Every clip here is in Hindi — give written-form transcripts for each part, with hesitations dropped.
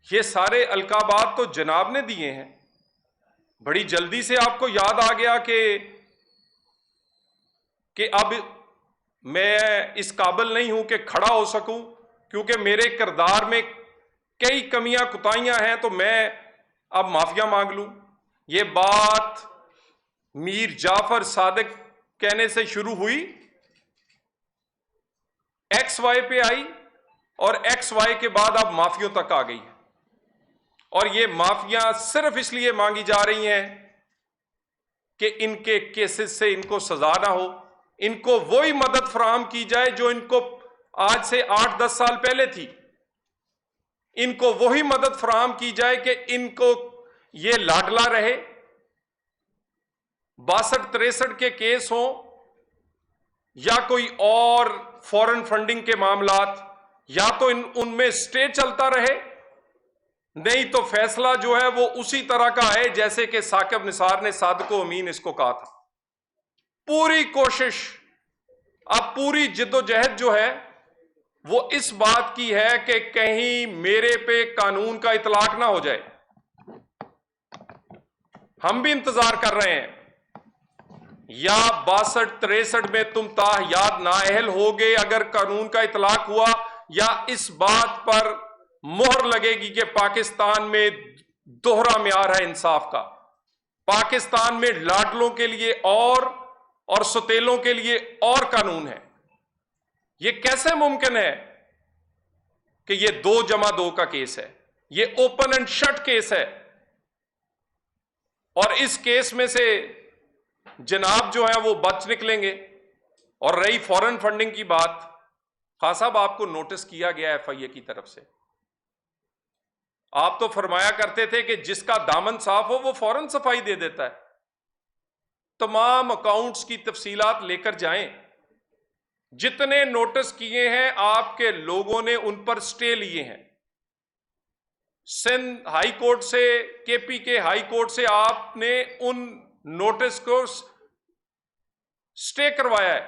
ये सारे अलकाबात तो जनाब ने दिए हैं। बड़ी जल्दी से आपको याद आ गया कि अब मैं इस काबिल नहीं हूं कि खड़ा हो सकूं, क्योंकि मेरे किरदार में कई कमियां कुताहियां हैं, तो मैं अब माफिया मांग लूं। ये बात मीर जाफर सादिक कहने से शुरू हुई, एक्स वाई पे आई, और एक्स वाई के बाद अब माफियों तक आ गई है। और ये माफिया सिर्फ इसलिए मांगी जा रही हैं कि इनके केसेस से इनको सजा ना हो, इनको वही मदद फराहम की जाए जो इनको आज से 8-10 साल पहले थी। इनको वही मदद फराहम की जाए कि इनको ये लाडला रहे। 62-63 के केस हों या कोई और फॉरेन फंडिंग के मामलात, या तो उनमें स्टे चलता रहे, नहीं तो फैसला जो है वो उसी तरह का है जैसे कि साकिब निसार ने सादको अमीन इसको कहा था। पूरी कोशिश, अब पूरी जिद्दोजहद जो है वो इस बात की है कि कहीं मेरे पे कानून का इतलाक ना हो जाए। हम भी इंतजार कर रहे हैं, या 62-63 में तुम ताहयात नाअहल हो गए अगर कानून का इतलाक हुआ, या इस बात पर मोहर लगेगी कि पाकिस्तान में दोहरा म्यार है इंसाफ का। पाकिस्तान में लाडलों के लिए और सौतेलों के लिए और कानून है। यह कैसे मुमकिन है कि यह 2+2 का केस है? यह ओपन एंड शट केस है, और इस केस में से जनाब जो है वो बच निकलेंगे। और रही फॉरेन फंडिंग की बात, खान साहब आपको नोटिस किया गया एफआईए की तरफ से। आप तो फरमाया करते थे कि जिसका दामन साफ हो वो फौरन सफाई दे देता है। तमाम अकाउंट्स की तफसीलात लेकर जाएं। जितने नोटिस किए हैं आपके लोगों ने उन पर स्टे लिए हैं। सिंध हाई कोर्ट से, केपी के हाई कोर्ट से आपने उन नोटिस को स्टे करवाया है,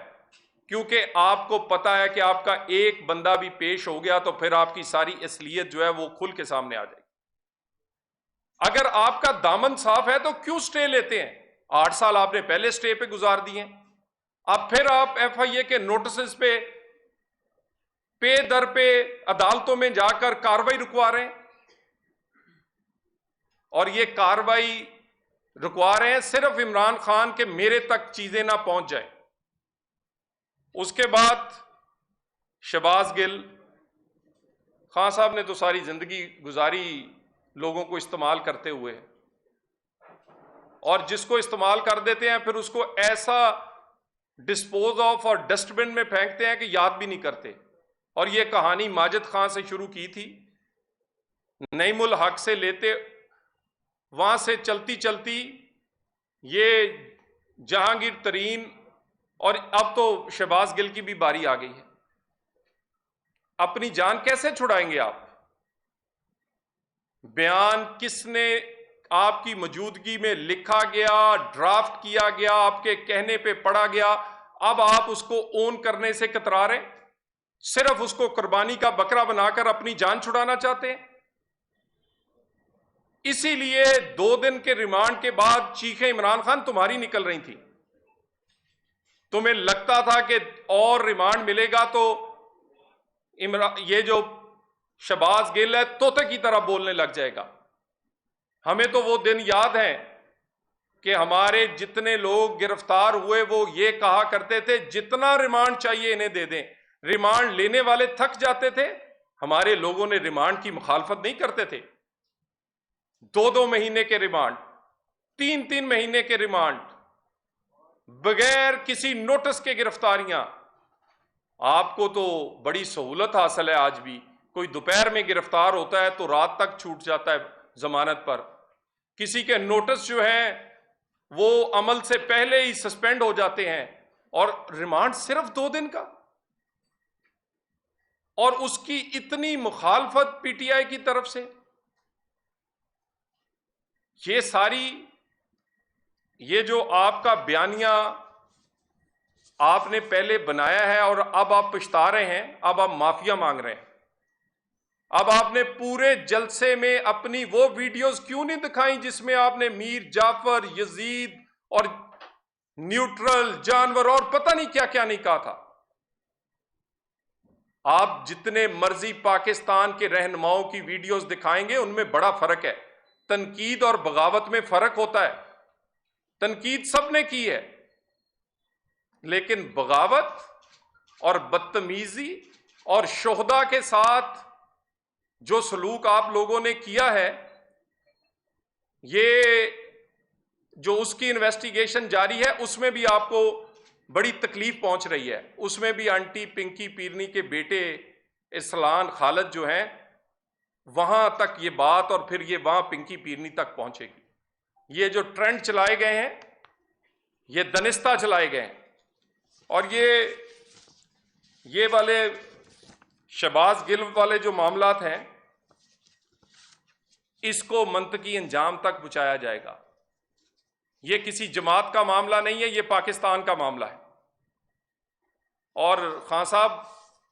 क्योंकि आपको पता है कि आपका एक बंदा भी पेश हो गया तो फिर आपकी सारी असलियत जो है वो खुल के सामने आ जाएगी। अगर आपका दामन साफ है तो क्यों स्टे लेते हैं? 8 साल आपने पहले स्टे पे गुजार दिए, अब फिर आप एफआईए के नोटिस पे दर पे अदालतों में जाकर कार्रवाई रुकवा रहे हैं। और ये कार्रवाई रुकवा रहे हैं सिर्फ इमरान खान के मेरे तक चीजें ना पहुंच जाए। उसके बाद शहबाज गिल, खान साहब ने तो सारी जिंदगी गुजारी लोगों को इस्तेमाल करते हुए, और जिसको इस्तेमाल कर देते हैं फिर उसको ऐसा डिस्पोज ऑफ और डस्टबिन में फेंकते हैं कि याद भी नहीं करते। और यह कहानी माजिद खान से शुरू की थी, नईमुल हक से लेते, वहां से चलती चलती ये जहांगीर तरीन, और अब तो शहबाज गिल की भी बारी आ गई है। अपनी जान कैसे छुड़ाएंगे आप? बयान किसने आपकी मौजूदगी में लिखा गया, ड्राफ्ट किया गया, आपके कहने पे पढ़ा गया, अब आप उसको ओन करने से कतरा रहे, सिर्फ उसको कुर्बानी का बकरा बनाकर अपनी जान छुड़ाना चाहते हैं। इसीलिए 2 दिन के रिमांड के बाद चीखें इमरान खान तुम्हारी निकल रही थी। तुम्हें लगता था कि और रिमांड मिलेगा तो ये जो शहबाज गिल है तोते की तरह बोलने लग जाएगा। हमें तो वो दिन याद है कि हमारे जितने लोग गिरफ्तार हुए वो ये कहा करते थे जितना रिमांड चाहिए इन्हें दे दें। रिमांड लेने वाले थक जाते थे, हमारे लोगों ने रिमांड की मुखालफत नहीं करते थे। 2-2 महीने के रिमांड, 3-3 महीने के रिमांड, बगैर किसी नोटिस के गिरफ्तारियां। आपको तो बड़ी सहूलत हासिल है आज भी। कोई दोपहर में गिरफ्तार होता है तो रात तक छूट जाता है जमानत पर। किसी के नोटिस जो है वो अमल से पहले ही सस्पेंड हो जाते हैं, और रिमांड सिर्फ 2 दिन का। और उसकी इतनी मुखालफत पीटीआई की तरफ से। ये सारी, ये जो आपका बयानिया आपने पहले बनाया है और अब आप पछता रहे हैं, अब आप माफिया मांग रहे हैं। अब आपने पूरे जलसे में अपनी वो वीडियोस क्यों नहीं दिखाई जिसमें आपने मीर जाफर, यजीद और न्यूट्रल, जानवर और पता नहीं क्या क्या नहीं कहा था। आप जितने मर्जी पाकिस्तान के रहनुमाओं की वीडियोस दिखाएंगे, उनमें बड़ा फर्क है। तनकीद और बगावत में फर्क होता है। तनकीद सबने की है, लेकिन बगावत और बदतमीजी और शोहदा के साथ जो सलूक आप लोगों ने किया है, ये जो उसकी इन्वेस्टिगेशन जारी है उसमें भी आपको बड़ी तकलीफ पहुंच रही है। उसमें भी आंटी पिंकी पीरनी के बेटे इस्लान खालिद जो हैं, वहां तक ये बात और फिर ये वहां पिंकी पीरनी तक पहुंचेगी। ये जो ट्रेंड चलाए गए हैं, ये दनिस्ता चलाए गए हैं, और ये वाले शहबाज गिल वाले जो मामलात हैं, इसको मंतकी अंजाम तक पहुंचाया जाएगा। ये किसी जमात का मामला नहीं है, ये पाकिस्तान का मामला है। और खान साहब,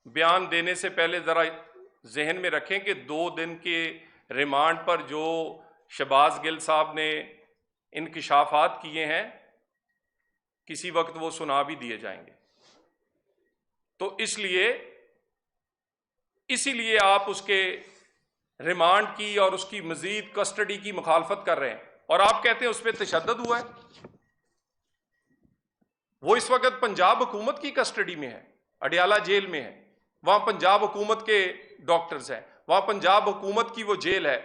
बयान देने से पहले जरा जहन में रखें कि 2 दिन के रिमांड पर जो शहबाज गिल साहब ने इंकिशाफात किए हैं, किसी वक्त वो सुना भी दिए जाएंगे। तो इसीलिए आप उसके रिमांड की और उसकी मजीद कस्टडी की मुखालफत कर रहे हैं, और आप कहते हैं उस पर तशद्दुद हुआ है। वो इस वक्त पंजाब हुकूमत की कस्टडी में है, अडियाला जेल में है। वहां पंजाब हुकूमत के डॉक्टर्स हैं, वहां पंजाब हुकूमत की वो जेल है।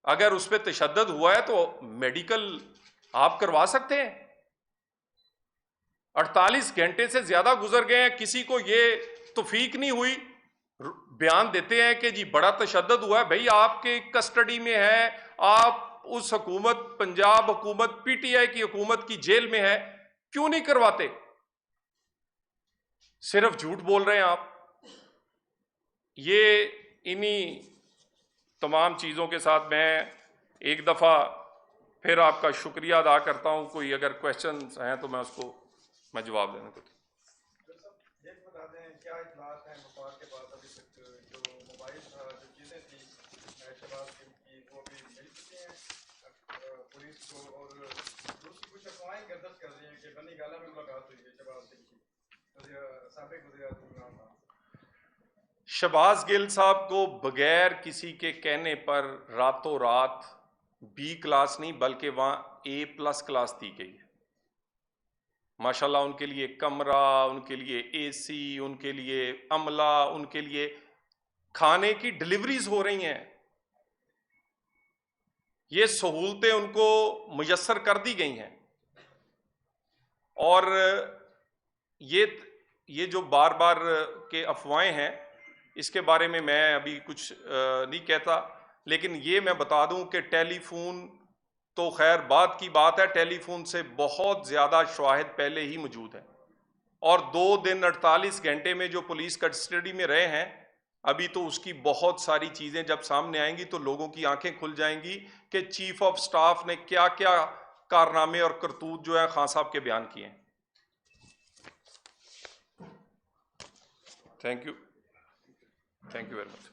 अगर उस पर तशद्दुद हुआ है तो मेडिकल आप करवा सकते हैं। 48 घंटे से ज्यादा गुजर गए हैं, किसी को ये तौफीक नहीं हुई। बयान देते हैं कि जी बड़ा तशद्दुद हुआ है। भाई, आपके कस्टडी में है, आप उस हुकूमत, पंजाब हुकूमत, पीटीआई की हुकूमत की जेल में है, क्यों नहीं करवाते? सिर्फ झूठ बोल रहे हैं आप। ये इन्हीं तमाम चीजों के साथ मैं एक दफा फिर आपका शुक्रिया अदा करता हूं। कोई अगर क्वेश्चन हैं तो मैं जवाब देने को। क्या इत्तलात हैं वफाक के बाद अभी तक जो मोबाइल जो चीज़ें थी शहबाज की, वो भी मिल चुकी हैं पुलिस को, और दूसरी कुछ अफवाहें गर्दिश कर रही हैं कि बनी गाला में मुलाकात हुई है शहबाज गिल की, साबिक वज़ीर-ए-आज़म इमरान खान। शहबाज गिल साहब को बगैर किसी के कहने पर रातों रात B क्लास नहीं बल्कि वहां A+ क्लास दी गई है। माशाल्लाह, उनके लिए कमरा, उनके लिए AC, उनके लिए अमला, उनके लिए खाने की डिलीवरीज हो रही हैं। ये सहूलतें उनको मुयस्सर कर दी गई हैं। और ये जो बार बार के अफवाहें हैं, इसके बारे में मैं अभी कुछ नहीं कहता, लेकिन ये मैं बता दूं कि टेलीफोन तो खैर बात की बात है, टेलीफोन से बहुत ज्यादा शवाहिद पहले ही मौजूद है। और 2 दिन 48 घंटे में जो पुलिस कस्टडी में रहे हैं, अभी तो उसकी बहुत सारी चीजें जब सामने आएंगी तो लोगों की आंखें खुल जाएंगी कि चीफ ऑफ स्टाफ ने क्या क्या कारनामे और करतूत जो है खान साहब के बयान किए हैं। Thank you very much.